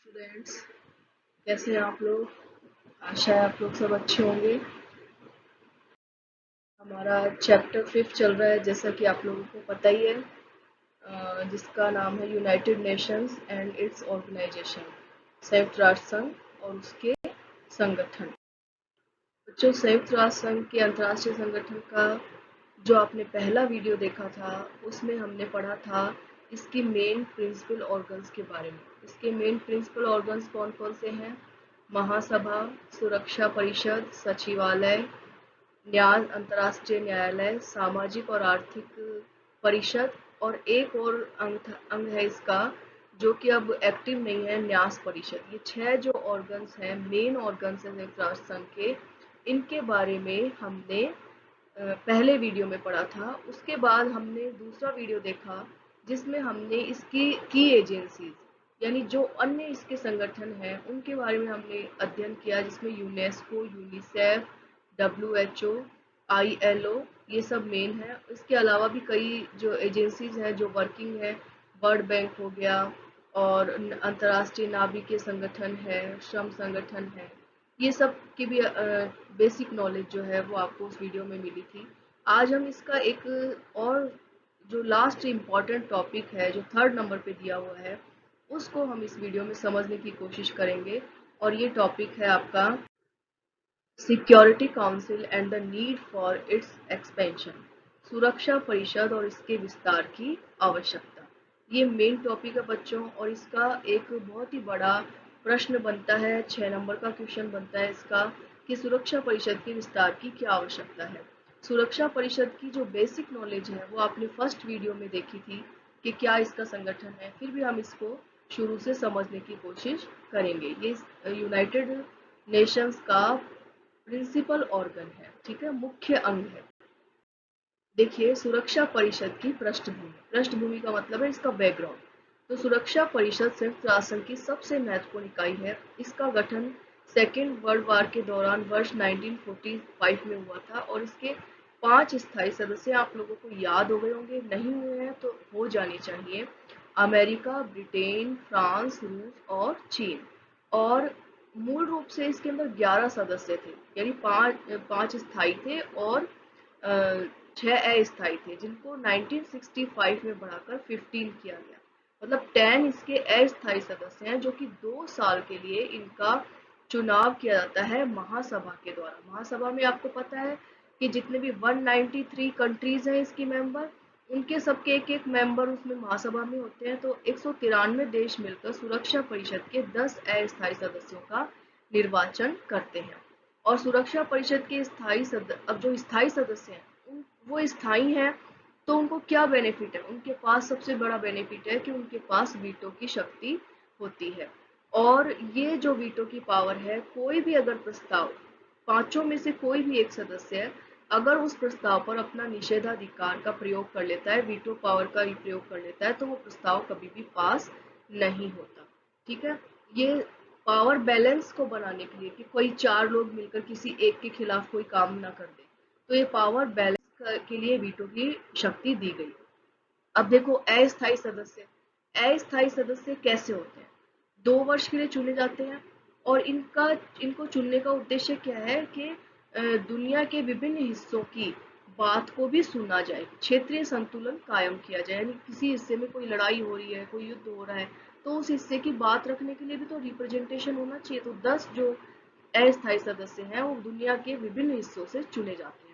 Students, कैसे हैं आप लोग। आशा है आप लोग सब अच्छे होंगे। हमारा चैप्टर 5 चल रहा है, जैसा कि आप लोगों को पता ही है, जिसका नाम है United Nations and its organization, संयुक्त राष्ट्र संघ और उसके संगठन। बच्चों, संयुक्त राष्ट्र संघ के अंतर्राष्ट्रीय संगठन का जो आपने पहला वीडियो देखा था, उसमें हमने पढ़ा था इसकी मेन प्रिंसिपल ऑर्गन्स के बारे में। इसके मेन प्रिंसिपल ऑर्गन्स कौन कौन से हैं? महासभा, सुरक्षा परिषद, सचिवालय, न्याय, अंतर्राष्ट्रीय न्यायालय, सामाजिक और आर्थिक परिषद, और एक और अंग है इसका जो कि अब एक्टिव नहीं है, न्यास परिषद। ये 6 जो ऑर्गन्स हैं, मेन ऑर्गन्स हैं संयुक्त राष्ट्र संघ के, इनके बारे में हमने पहले वीडियो में पढ़ा था। उसके बाद हमने दूसरा वीडियो देखा जिसमें हमने इसकी की एजेंसीज, यानी जो अन्य इसके संगठन हैं उनके बारे में हमने अध्ययन किया, जिसमें यूनेस्को, यूनिसेफ, डब्ल्यूएचओ, आईएलओ, ये सब मेन है। इसके अलावा भी कई जो एजेंसीज हैं जो वर्किंग है, वर्ल्ड बैंक हो गया, और अंतर्राष्ट्रीय नाभिकीय संगठन है, श्रम संगठन है। ये सब की भी बेसिक नॉलेज जो है वो आपको उस वीडियो में मिली थी। आज हम इसका एक और जो लास्ट इम्पॉर्टेंट टॉपिक है, जो 3rd नंबर पे दिया हुआ है, उसको हम इस वीडियो में समझने की कोशिश करेंगे। और ये टॉपिक है आपका security council and the need for its expansion, सुरक्षा परिषद और इसके विस्तार की आवश्यकता। ये मेन टॉपिक है बच्चों, और इसका एक बहुत ही बड़ा प्रश्न बनता है, 6 नंबर का क्वेश्चन बनता है इसका, कि सुरक्षा परिषद के विस्तार की क्या आवश्यकता है। सुरक्षा परिषद की जो बेसिक नॉलेज है वो आपने फर्स्ट वीडियो में देखी थी कि क्या इसका संगठन है, फिर भी हम इसको शुरू से समझने की कोशिश करेंगे। ये यूनाइटेड नेशंस का प्रिंसिपल ऑर्गन है, ठीक है, मुख्य अंग है। देखिए, सुरक्षा परिषद की पृष्ठभूमि, पृष्ठभूमि का मतलब है इसका बैकग्राउंड। तो सुरक्षा परिषद संयुक्त राष्ट्र संघ की सबसे महत्वपूर्ण इकाई है। इसका गठन सेकेंड वर्ल्ड वार के दौरान वर्ष 1945 में हुआ था, और इसके 5 स्थायी सदस्य आप लोगों को याद हो गए होंगे, नहीं हुए हैं तो हो जाने चाहिए। अमेरिका, ब्रिटेन, फ्रांस, रूस और चीन। और मूल रूप से इसके अंदर 11 सदस्य थे, यानी पांच स्थायी थे और 6 अस्थायी थे, जिनको 1965 में बढ़ाकर 15 किया गया। मतलब 10 इसके अस्थायी सदस्य हैं, जो कि 2 साल के लिए इनका चुनाव किया जाता है महासभा के द्वारा। महासभा में आपको पता है कि जितने भी 193 कंट्रीज हैं इसकी मेंबर, उनके सबके एक एक मेंबर उसमें महासभा में होते हैं। तो 193 देश मिलकर सुरक्षा परिषद के 10 अस्थायी सदस्यों का निर्वाचन करते हैं। और सुरक्षा परिषद के अब जो स्थायी सदस्य हैं वो स्थायी हैं, तो उनको क्या बेनिफिट है? उनके पास सबसे बड़ा बेनिफिट है कि उनके पास वीटो की शक्ति होती है। और ये जो वीटो की पावर है, कोई भी अगर प्रस्ताव, पांचों में से कोई भी एक सदस्य अगर उस प्रस्ताव पर अपना निषेधाधिकार का प्रयोग कर लेता है, वीटो पावर का ही प्रयोग कर लेता है, तो वो प्रस्ताव कभी भी पास नहीं होता। ठीक है, ये पावर बैलेंस को बनाने के लिए, कि कोई 4 लोग मिलकर किसी एक के खिलाफ कोई काम ना कर दे, तो ये पावर बैलेंस के लिए वीटो की शक्ति दी गई। अब देखो, अस्थायी सदस्य कैसे होते हैं? 2 वर्ष के लिए चुने जाते हैं, और इनको चुनने का उद्देश्य क्या है कि दुनिया के विभिन्न हिस्सों की बात को भी सुना जाए, क्षेत्रीय संतुलन कायम किया जाए। यानी किसी हिस्से में कोई लड़ाई हो रही है, कोई युद्ध हो रहा है, तो उस हिस्से की बात रखने के लिए भी तो रिप्रेजेंटेशन होना चाहिए। तो 10 जो अस्थायी सदस्य हैं वो दुनिया के विभिन्न हिस्सों से चुने जाते हैं।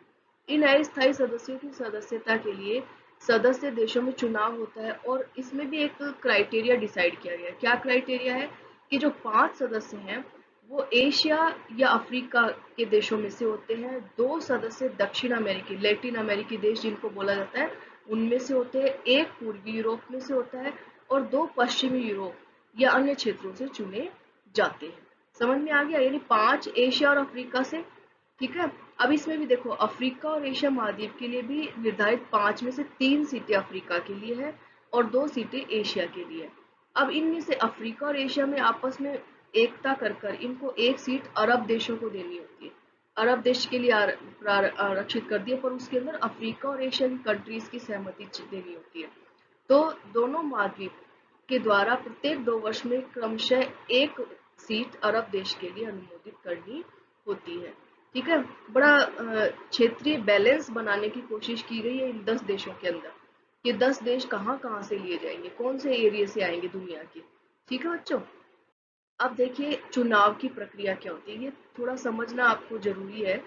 इन अस्थायी सदस्यों की सदस्यता के लिए सदस्य देशों में चुनाव होता है, और इसमें भी एक क्राइटेरिया डिसाइड किया गया है। क्या क्राइटेरिया है? कि जो 5 सदस्य हैं वो एशिया या अफ्रीका के देशों में से होते हैं, 2 सदस्य दक्षिण अमेरिकी, लैटिन अमेरिकी देश जिनको बोला जाता है, उनमें से होते हैं, एक पूर्वी यूरोप में से होता है, और 2 पश्चिमी यूरोप या अन्य क्षेत्रों से चुने जाते हैं। समझ में आ गया? यानी 5 एशिया और अफ्रीका से। ठीक है, अब इसमें भी देखो, अफ्रीका और एशिया महाद्वीप के लिए भी निर्धारित 5 में से 3 सीटें अफ्रीका के लिए है और 2 सीटें एशिया के लिए। अब इनमें से अफ्रीका और एशिया में आपस में एकता कर इनको एक सीट अरब देशों को देनी होती है। अरब देश के लिए आरक्षित कर दिया, पर उसके अंदर अफ्रीका और एशियन कंट्रीज की सहमति देनी होती है। तो दोनों महाद्वीप के द्वारा प्रत्येक 2 वर्ष में क्रमशः एक सीट अरब देश के लिए अनुमोदित करनी होती है। ठीक है, बड़ा क्षेत्रीय बैलेंस बनाने की कोशिश की गई है इन 10 देशों के अंदर। ये 10 देश कहाँ कहाँ से लिए जाएंगे, कौन से एरिया से आएंगे दुनिया के। ठीक है बच्चों, अब देखिए चुनाव की प्रक्रिया क्या होती है, ये थोड़ा समझना आपको जरूरी है।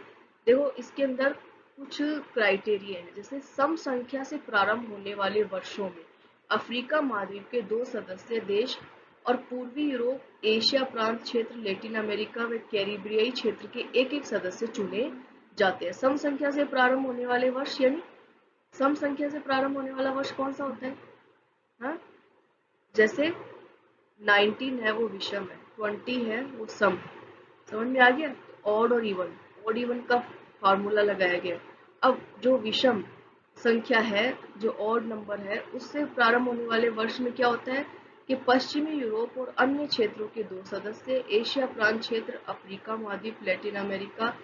देखो इसके अंदर कुछ क्राइटेरिया है, जैसे सम संख्या से प्रारंभ होने वाले वर्षों में अफ्रीका महाद्वीप के 2 सदस्य देश और पूर्वी यूरोप, एशिया प्रांत क्षेत्र, लैटिन अमेरिका व कैरिबियाई क्षेत्र के एक एक सदस्य चुने जाते हैं। सम संख्या से प्रारंभ होने वाले वर्ष, यानी सम संख्या से प्रारंभ होने वाला वर्ष कौन सा होता है? हाँ, जैसे 19 है वो विषम है, 20 है वो सम है। समझ में आ गया? ऑड और इवन, ऑड इवन का फार्मूला लगाया गया। अब जो विषम संख्या है, जो ऑड नंबर है, उससे प्रारंभ होने वाले वर्ष में क्या होता है कि पश्चिमी यूरोप और अन्य क्षेत्रों के 2 सदस्य, एशिया प्रांत क्षेत्र, अफ्रीका महाद्वीप, लैटिन अमेरिका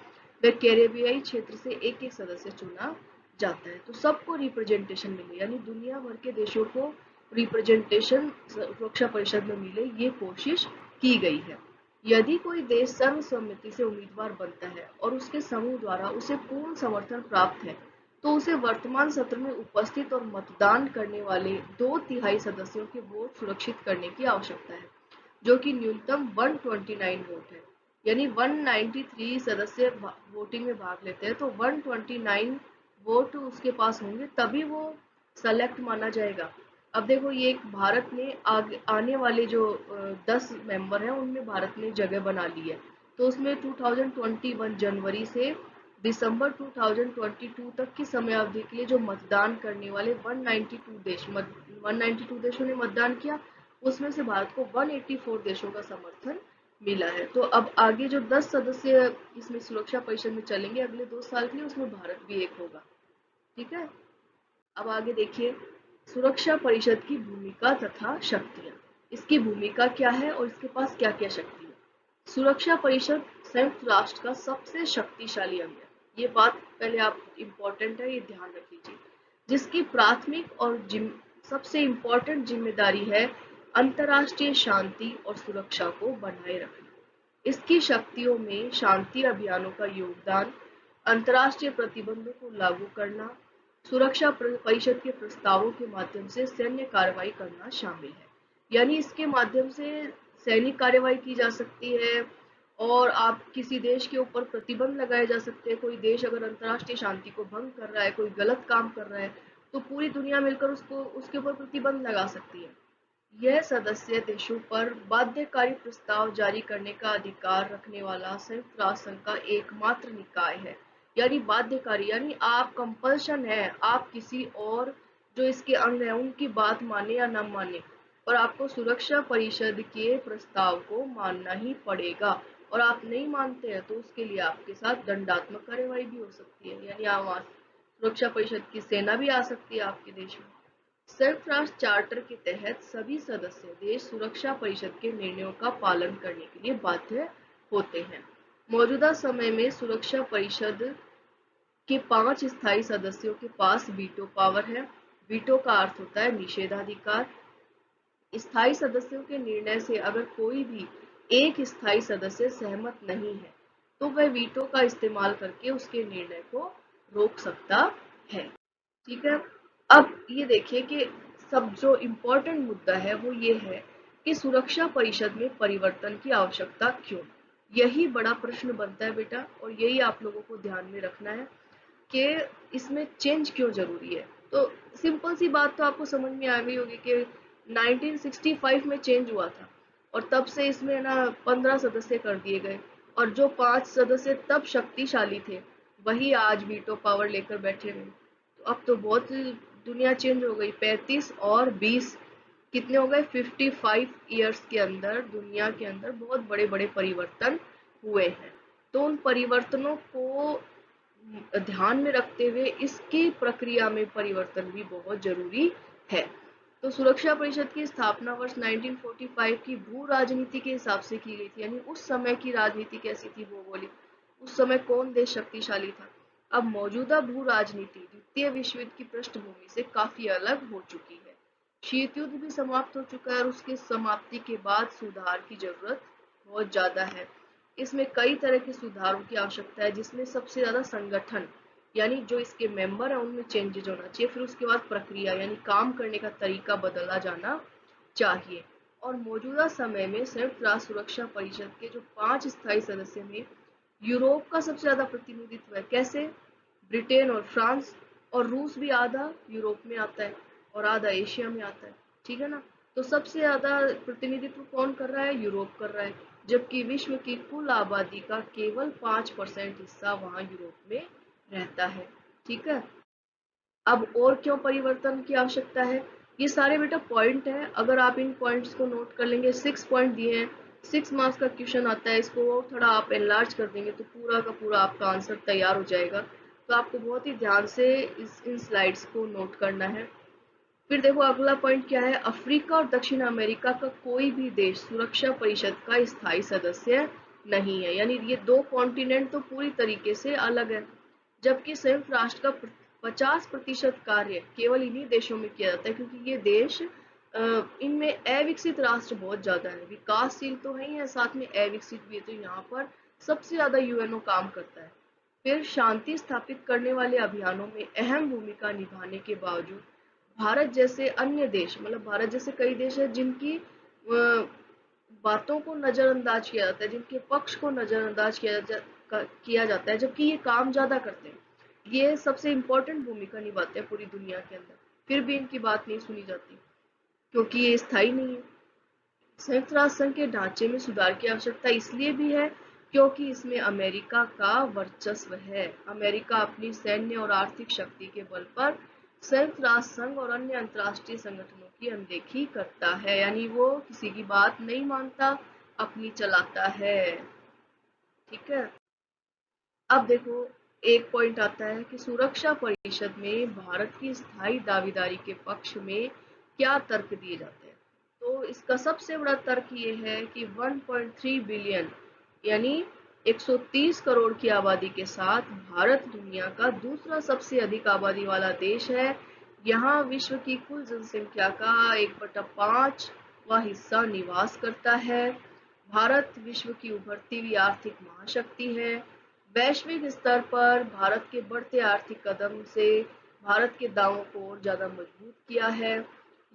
व कैरेबियाई क्षेत्र से एक एक सदस्य चुना जाता है। तो सबको रिप्रेजेंटेशन मिले, यानी दुनिया भर के देशों को रिप्रेजेंटेशन सुरक्षा परिषद में मिले, ये कोशिश की गई है। यदि कोई देश सर्वसम्मति से उम्मीदवार बनता है और उसके समूह द्वारा उसे पूर्ण समर्थन प्राप्त है, तो उसे वर्तमान सत्र में उपस्थित और मतदान करने वाले 2/3 सदस्यों के वोट सुरक्षित करने की आवश्यकता है, जो कि न्यूनतम 129 वोट है। यानी 193 सदस्य वोटिंग में भाग लेते हैं, तो 129 वोट उसके पास होंगे तभी वो सेलेक्ट माना जाएगा। अब देखो ये एक भारत ने आने वाले जो 10 मेंबर हैं उनमें भारत ने जगह बना ली है। तो उसमें 2021 जनवरी से दिसंबर 2022 तक की समय अवधि के लिए जो मतदान करने वाले 192 देशों ने मतदान किया, उसमें से भारत को 184 देशों का समर्थन मिला है। तो अब आगे जो 10 सदस्य इसमें सुरक्षा परिषद में चलेंगे अगले 2 साल के लिए, उसमें भारत भी एक होगा। ठीक है, अब आगे देखिए सुरक्षा परिषद की भूमिका तथा शक्तियां। इसकी भूमिका क्या है और इसके पास क्या क्या शक्ति है। सुरक्षा परिषद संयुक्त राष्ट्र का सबसे शक्तिशाली अंग है। ये बात पहले आप इम्पोर्टेंट है, ये ध्यान रख लीजिए। जिसकी प्राथमिक और सबसे इम्पोर्टेंट जिम्मेदारी है अंतर्राष्ट्रीय शांति और सुरक्षा को बनाए रखना। इसकी शक्तियों में शांति अभियानों का योगदान, अंतर्राष्ट्रीय प्रतिबंधों को लागू करना, सुरक्षा परिषद के प्रस्तावों के माध्यम से सैन्य कार्रवाई करना शामिल है। यानी इसके माध्यम से सैनिक कार्रवाई की जा सकती है और आप किसी देश के ऊपर प्रतिबंध लगाए जा सकते हैं। कोई देश अगर अंतर्राष्ट्रीय शांति को भंग कर रहा है, कोई गलत काम कर रहा है, तो पूरी दुनिया मिलकर उसको उसके ऊपर प्रतिबंध लगा सकती है। यह सदस्य देशों पर बाध्यकारी प्रस्ताव जारी करने का अधिकार रखने वाला संयुक्त राष्ट्र संघ का एकमात्र निकाय है। यानी बाध्यकारी, यानी आप कंपल्शन है, आप किसी और जो इसके अंग है उनकी बात माने या न माने, और आपको सुरक्षा परिषद के प्रस्ताव को मानना ही पड़ेगा। और आप नहीं मानते हैं तो उसके लिए आपके साथ दंडात्मक कार्यवाही भी हो सकती है, यानी आप सुरक्षा परिषद की सेना भी आ सकती है आपके देश में। संयुक्त राष्ट्र चार्टर के तहत सभी सदस्य देश सुरक्षा परिषद के निर्णयों का पालन करने के लिए बाध्य होते हैं। मौजूदा समय में सुरक्षा परिषद के 5 स्थायी सदस्यों के पास वीटो पावर है। वीटो का अर्थ होता है निषेधाधिकार। स्थायी सदस्यों के निर्णय से अगर कोई भी एक स्थायी सदस्य सहमत नहीं है, तो वह वीटो का इस्तेमाल करके उसके निर्णय को रोक सकता है। ठीक है, अब ये देखिए कि सब जो इम्पोर्टेंट मुद्दा है वो ये है कि सुरक्षा परिषद में परिवर्तन की आवश्यकता क्यों। यही बड़ा प्रश्न बनता है बेटा, और यही आप लोगों को ध्यान में रखना है कि इसमें चेंज क्यों जरूरी है। तो सिंपल सी बात तो आपको समझ में आ गई होगी कि 1965 में चेंज हुआ था और तब से इसमें ना 15 सदस्य कर दिए गए, और जो 5 सदस्य तब शक्तिशाली थे वही आज वीटो पावर लेकर बैठे हुए। तो अब तो बहुत दुनिया चेंज हो गई। 35 और 20 कितने हो गए? 55 ईयर्स के अंदर दुनिया के अंदर बहुत बड़े बड़े परिवर्तन हुए हैं। तो उन परिवर्तनों को ध्यान में रखते हुए इसकी प्रक्रिया में परिवर्तन भी बहुत जरूरी है। तो सुरक्षा परिषद की स्थापना वर्ष 1945 की भू राजनीति के हिसाब से की गई थी, यानी उस समय की राजनीति कैसी थी भौगोलिक, उस समय कौन देश शक्तिशाली था। अब मौजूदा भू राजनीति द्वितीय विश्व युद्ध की पृष्ठभूमि से काफी अलग हो चुकी है। शीत युद्ध भी समाप्त हो चुका है और उसके समाप्ति के बाद सुधार की जरूरत बहुत ज्यादा है। इसमें कई तरह के सुधारों की आवश्यकता है, जिसमें सबसे ज्यादा संगठन यानी जो इसके मेंबर है उनमें चेंजेज होना चाहिए। फिर उसके बाद प्रक्रिया यानी काम करने का तरीका बदला जाना चाहिए। और मौजूदा समय में संयुक्त राष्ट्र सुरक्षा परिषद के जो 5 स्थायी सदस्य में यूरोप का सबसे ज्यादा प्रतिनिधित्व है। कैसे? ब्रिटेन और फ्रांस, और रूस भी आधा यूरोप में आता है और आधा एशिया में आता है। ठीक है ना? तो सबसे ज्यादा प्रतिनिधित्व कौन कर रहा है? यूरोप कर रहा है, जबकि विश्व की कुल आबादी का केवल 5% हिस्सा वहां यूरोप में रहता है। ठीक है? अब और क्यों परिवर्तन की आवश्यकता है? ये सारे बेटा पॉइंट है, अगर आप इन पॉइंट्स को नोट कर लेंगे, 6 पॉइंट दिए हैं, 6 मार्क्स का क्वेश्चन आता है, इसको थोड़ा आप एनलार्ज कर देंगे तो पूरा का पूरा आपका आंसर तैयार हो जाएगा। तो आपको बहुत ही ध्यान से इन स्लाइड्स को नोट करना है। फिर देखो अगला पॉइंट क्या है, अफ्रीका और दक्षिण अमेरिका का कोई भी देश सुरक्षा परिषद का स्थायी सदस्य नहीं है, यानी ये दो कॉन्टिनेंट तो पूरी तरीके से अलग है। जबकि संयुक्त राष्ट्र का 50% कार्य केवल इन्हीं देशों में किया जाता है, क्योंकि ये देश इनमें अविकसित राष्ट्र बहुत ज्यादा है, विकासशील तो है ही है, साथ में अविकसित भी है, तो यहाँ पर सबसे ज्यादा यूएनओ काम करता है। फिर शांति स्थापित करने वाले अभियानों में अहम भूमिका निभाने के बावजूद भारत जैसे अन्य देश, मतलब भारत जैसे कई देश हैं जिनकी बातों को नजरअंदाज किया जाता है, जिनके पक्ष को नजरअंदाज किया जाता है, जबकि ये काम ज्यादा करते हैं, ये सबसे इम्पोर्टेंट भूमिका निभाते हैं पूरी दुनिया के अंदर, फिर भी इनकी बात नहीं सुनी जाती क्योंकि ये स्थायी नहीं है। संयुक्त राष्ट्र संघ के ढांचे में सुधार की आवश्यकता इसलिए भी है क्योंकि इसमें अमेरिका का वर्चस्व है। अमेरिका अपनी सैन्य और आर्थिक शक्ति के बल पर संयुक्त राष्ट्र संघ और अन्य अंतर्राष्ट्रीय संगठनों की अनदेखी करता है, यानी वो किसी की बात नहीं मानता, अपनी चलाता है। ठीक है? अब देखो एक पॉइंट आता है कि सुरक्षा परिषद में भारत की स्थायी दावेदारी के पक्ष में क्या तर्क दिए जाते हैं। तो इसका सबसे बड़ा तर्क ये है कि 1.3 बिलियन यानी 130 करोड़ की आबादी के साथ भारत दुनिया का दूसरा सबसे अधिक आबादी वाला देश है। यहाँ विश्व की कुल जनसंख्या का 1/5वां हिस्सा निवास करता है। भारत विश्व की उभरती हुई आर्थिक महाशक्ति है। वैश्विक स्तर पर भारत के बढ़ते आर्थिक कदम से भारत के दावों को और ज्यादा मजबूत किया है।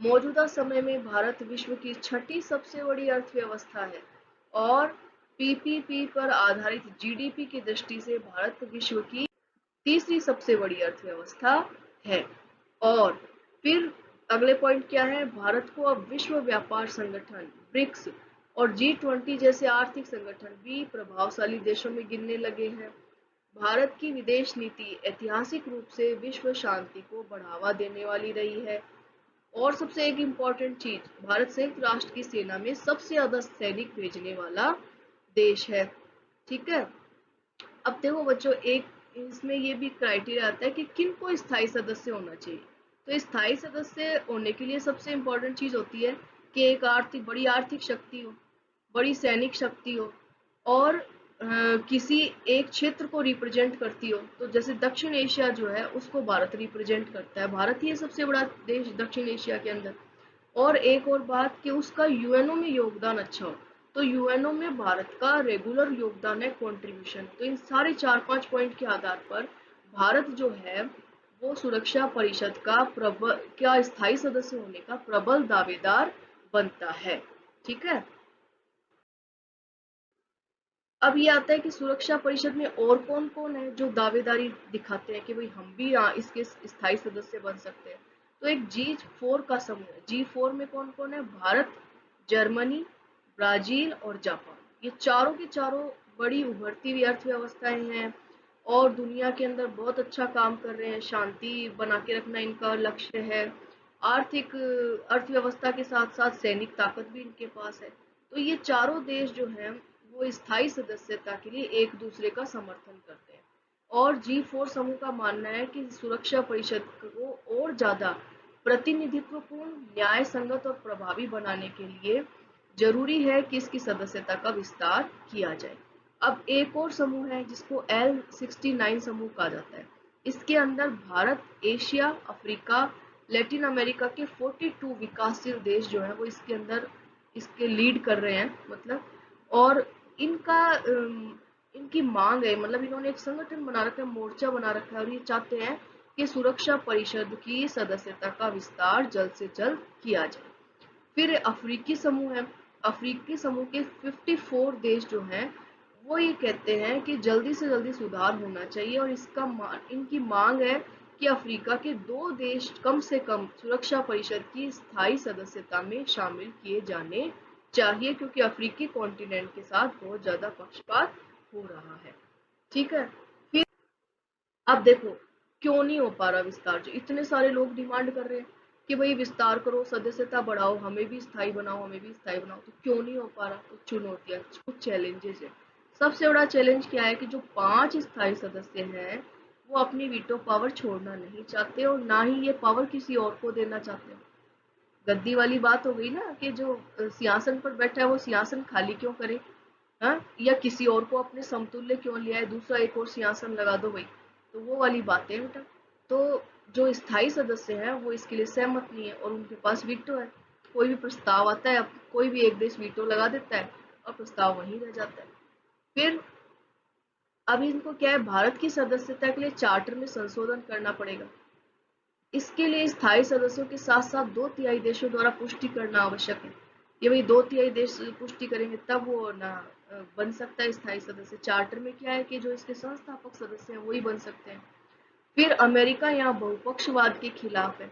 मौजूदा समय में भारत विश्व की छठी सबसे बड़ी अर्थव्यवस्था है और पीपीपी पर आधारित जीडीपी की दृष्टि से भारत विश्व की तीसरी सबसे बड़ी अर्थव्यवस्था है। और फिर अगले पॉइंट क्या है, भारत को अब विश्व व्यापार संगठन ब्रिक्स और G20 जैसे आर्थिक संगठन भी प्रभावशाली देशों में गिनने लगे हैं। भारत की विदेश नीति ऐतिहासिक रूप से विश्व शांति को बढ़ावा देने वाली रही है। और सबसे एक इम्पॉर्टेंट चीज, भारत संयुक्त राष्ट्र की सेना में सबसे ज्यादा सैनिक भेजने वाला देश है। ठीक है? अब देखो बच्चों, एक इसमें ये भी क्राइटेरिया आता है कि किन को स्थायी सदस्य होना चाहिए। तो स्थायी सदस्य होने के लिए सबसे इम्पोर्टेंट चीज होती है कि एक बड़ी आर्थिक शक्ति हो, बड़ी सैनिक शक्ति हो, और किसी एक क्षेत्र को रिप्रेजेंट करती हो। तो जैसे दक्षिण एशिया जो है उसको भारत रिप्रेजेंट करता है, भारत ही है सबसे बड़ा देश दक्षिण एशिया के अंदर। और एक और बात कि उसका यूएनओ में योगदान अच्छा हो। तो यूएनओ में भारत का रेगुलर योगदान है, कंट्रीब्यूशन। तो इन सारे 4-5 पॉइंट के आधार पर भारत जो है वो सुरक्षा परिषद का स्थायी सदस्य होने का प्रबल दावेदार बनता है। ठीक है? अब ये आता है कि सुरक्षा परिषद में और कौन कौन है जो दावेदारी दिखाते हैं कि भाई हम भी यहाँ इसके स्थायी सदस्य बन सकते हैं। तो एक G4 का समूह है। G4 में कौन कौन है? भारत, जर्मनी, ब्राजील और जापान। ये चारों के चारों बड़ी उभरती हुई अर्थव्यवस्थाएं हैं और दुनिया के अंदर बहुत अच्छा काम कर रहे हैं, शांति बना के रखना इनका लक्ष्य है। आर्थिक अर्थव्यवस्था के साथ साथ सैनिक ताकत भी इनके पास है। तो ये चारों देश जो हैं वो स्थायी सदस्यता के लिए एक दूसरे का समर्थन करते हैं। और G4 समूह का मानना है कि सुरक्षा परिषद को और ज्यादा प्रतिनिधित्वपूर्ण, न्याय संगत और प्रभावी बनाने के लिए जरूरी है कि इसकी सदस्यता का विस्तार किया जाए। अब एक और समूह है जिसको L69 समूह कहा जाता है। इसके अंदर Bharat, Asia, Africa, Latin America के 42 विकासशील देश जो है वो इसके अंदर इसके लीड कर रहे हैं, मतलब। और इनका इनकी मांग है, मतलब इन्होंने एक संगठन बना रखा है, मोर्चा बना रखा है, और ये चाहते हैं कि सुरक्षा परिषद की सदस्यता का विस्तार जल्द से जल्द किया जाए। फिर अफ्रीकी समूह है। अफ्रीकी समूह के 54 देश जो हैं वो ये कहते हैं कि जल्दी से जल्दी सुधार होना चाहिए, और इनकी मांग है कि अफ्रीका के 2 देश कम से कम सुरक्षा परिषद की स्थायी सदस्यता में शामिल किए जाने चाहिए, क्योंकि अफ्रीकी कॉन्टिनेंट के साथ बहुत ज्यादा पक्षपात हो रहा है। ठीक है। फिर अब देखो, क्यों नहीं हो पा रहा विस्तार, जो इतने सारे लोग डिमांड कर रहे हैं कि भाई विस्तार करो, सदस्यता बढ़ाओ, हमें भी स्थायी बनाओ, हमें भी स्थायी बनाओ, तो क्यों नहीं हो पा रहा? कुछ चुनौतियां, कुछ चैलेंजेस है। सबसे बड़ा चैलेंज क्या है कि जो 5 स्थायी सदस्य हैं वो अपनी वीटो पावर छोड़ना नहीं चाहते, और ना ही ये पावर किसी और को देना चाहते हैं। गद्दी वाली बात हो गई ना, कि जो सिंहासन पर बैठा है वो सिंहासन खाली क्यों करे, हाँ? या किसी और को अपने समतुल्य क्यों लिया है, दूसरा एक और सिंहासन लगा दो भाई। तो वो वाली बातें बेटा। तो जो स्थायी सदस्य हैं वो इसके लिए सहमत नहीं है, और उनके पास वीटो है। कोई भी प्रस्ताव आता है, कोई भी एक देश वीटो लगा देता है और प्रस्ताव वहीं रह जाता है। फिर अब इनको क्या है, भारत की सदस्यता के लिए चार्टर में संशोधन करना पड़ेगा। इसके लिए स्थायी सदस्यों के साथ साथ 2/3 देशों द्वारा पुष्टि करना आवश्यक है। ये भाई 2/3 देश पुष्टि करेंगे तब वो ना बन सकता है स्थायी सदस्य। चार्टर में क्या है कि जो इसके संस्थापक सदस्य हैं वही बन सकते हैं। फिर अमेरिका यहाँ बहुपक्षवाद के खिलाफ है,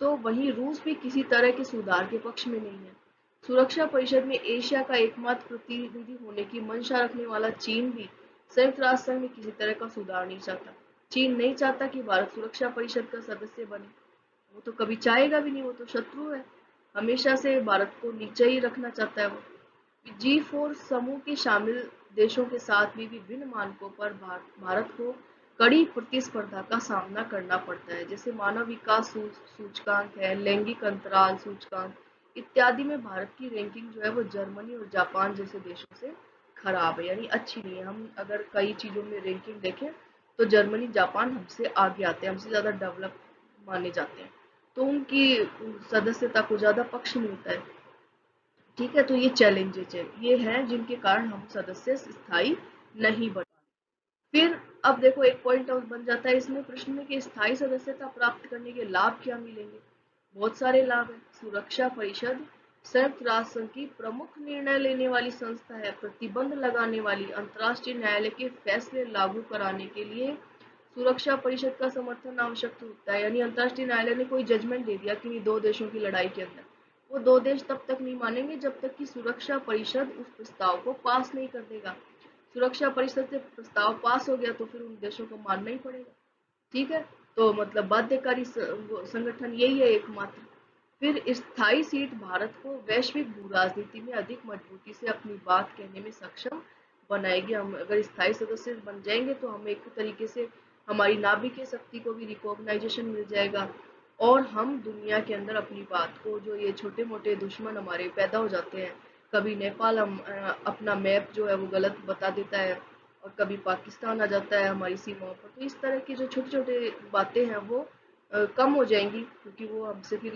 तो वहीं रूस भी किसी तरह के सुधार के पक्ष में नहीं है। सुरक्षा परिषद में एशिया का एकमात्र प्रतिनिधि होने की मंशा रखने वाला चीन भी संयुक्त राष्ट्र संघ में किसी तरह का सुधार नहीं चाहता। चीन नहीं चाहता कि भारत सुरक्षा परिषद का सदस्य बने। वो तो कभी चाहेगा भी नहीं, वो तो शत्रु है, हमेशा से भारत को नीचे ही रखना चाहता है वो। G4 समूह के शामिल देशों के साथ भी विभिन्न मानकों पर भारत को कड़ी प्रतिस्पर्धा का सामना करना पड़ता है, जैसे मानव विकास सूचकांक है, लैंगिक अंतराल सूचकांक इत्यादि में भारत की रैंकिंग जो है वो जर्मनी और जापान जैसे देशों से खराब है, यानी अच्छी नहीं है। हम अगर कई चीजों में रैंकिंग देखें तो जर्मनी जापान हमसे आगे आते हैं, हमसे ज्यादा डेवलप माने जाते हैं, तो उनकी सदस्यता को ज्यादा पक्ष मिलता है। ठीक है, तो ये चैलेंजेस है, ये हैं जिनके कारण हम सदस्य स्थायी नहीं बन। फिर अब देखो, एक पॉइंट और बन जाता है इसमें प्रश्न में कि स्थायी सदस्यता प्राप्त करने के लाभ क्या मिलेंगे। बहुत सारे लाभ हैं। सुरक्षा परिषद संयुक्त राष्ट्र संघ की प्रमुख निर्णय लेने वाली संस्था है। प्रतिबंध लगाने वाली अंतर्राष्ट्रीय न्यायालय के फैसले लागू कराने के लिए सुरक्षा परिषद का समर्थन आवश्यक होता है। यानी अंतर्राष्ट्रीय न्यायालय ने कोई जजमेंट दे दिया कि 2 देशों की लड़ाई के अंदर, वो 2 देश तब तक नहीं मानेंगे जब तक कि सुरक्षा परिषद उस प्रस्ताव को पास नहीं कर देगा। सुरक्षा परिषद से प्रस्ताव पास हो गया तो फिर उन देशों को मानना ही पड़ेगा। ठीक है, तो मतलब बाध्यकारी संगठन यही है एकमात्र। फिर स्थायी सीट भारत को वैश्विक भू राजनीति में अधिक मजबूती से अपनी बात कहने में सक्षम बनाएगी। हम अगर स्थायी सदस्य बन जाएंगे तो हमें एक तरीके से हमारी नाभिकीय शक्ति को भी रिकॉग्नाइजेशन मिल जाएगा, और हम दुनिया के अंदर अपनी बात को, जो ये छोटे मोटे दुश्मन हमारे पैदा हो जाते हैं, कभी नेपाल अपना मैप जो है वो गलत बता देता है, और कभी पाकिस्तान आ जाता है हमारी सीमाओं पर, तो इस तरह की जो छोटी छोटी बातें हैं वो कम हो जाएंगी, क्योंकि वो हमसे फिर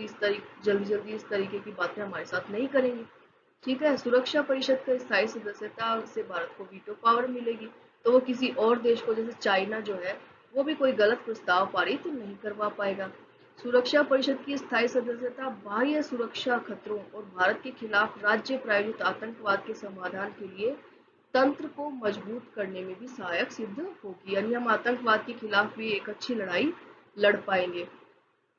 जल्दी जल्दी इस तरीके की बातें हमारे साथ नहीं करेंगे। ठीक है, सुरक्षा परिषद का स्थायी सदस्यता से भारत को वीटो पावर मिलेगी, तो वो किसी और देश को, जैसे चाइना जो है, वो भी कोई गलत प्रस्ताव पारित नहीं करवा पाएगा। सुरक्षा परिषद की स्थायी सदस्यता बाह्य सुरक्षा खतरों और भारत के खिलाफ राज्य प्रायोजित आतंकवाद के समाधान के लिए तंत्र को मजबूत करने में भी सहायक सिद्ध होगी, यानी हम आतंकवाद के खिलाफ भी एक अच्छी लड़ाई लड़ पाएंगे।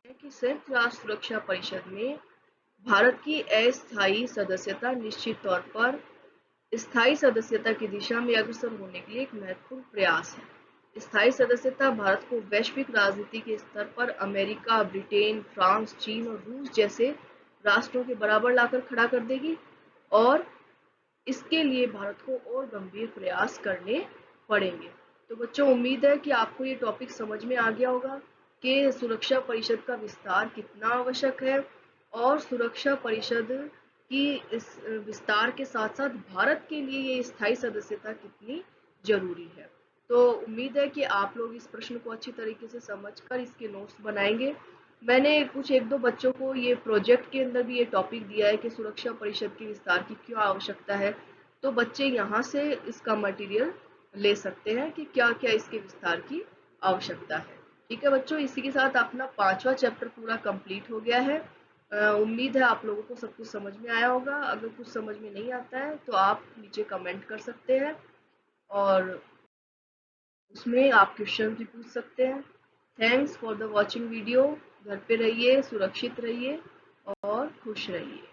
कि संयुक्त राष्ट्र सुरक्षा परिषद में भारत की अस्थायी सदस्यता निश्चित तौर पर स्थायी सदस्यता की दिशा में अग्रसर होने के लिए एक महत्वपूर्ण प्रयास है। स्थायी सदस्यता भारत को वैश्विक राजनीति के स्तर पर अमेरिका, ब्रिटेन, फ्रांस, चीन और रूस जैसे राष्ट्रों के बराबर लाकर खड़ा कर देगी, और इसके लिए भारत को और गंभीर प्रयास करने पड़ेंगे। तो बच्चों, उम्मीद है कि आपको ये टॉपिक समझ में आ गया होगा कि सुरक्षा परिषद का विस्तार कितना आवश्यक है, और सुरक्षा परिषद की इस विस्तार के साथ साथ भारत के लिए ये स्थायी सदस्यता कितनी जरूरी है। तो उम्मीद है कि आप लोग इस प्रश्न को अच्छी तरीके से समझकर इसके नोट्स बनाएंगे। मैंने कुछ एक दो बच्चों को ये प्रोजेक्ट के अंदर भी ये टॉपिक दिया है कि सुरक्षा परिषद के विस्तार की क्यों आवश्यकता है, तो बच्चे यहाँ से इसका मटेरियल ले सकते हैं कि क्या क्या इसके विस्तार की आवश्यकता है। ठीक है बच्चों, इसी के साथ अपना 5वां चैप्टर पूरा कंप्लीट हो गया है। उम्मीद है आप लोगों को सब कुछ समझ में आया होगा। अगर कुछ समझ में नहीं आता है तो आप नीचे कमेंट कर सकते हैं और उसमें आप क्वेश्चन भी पूछ सकते हैं। Thanks for the watching video. घर पे रहिए, सुरक्षित रहिए और खुश रहिए।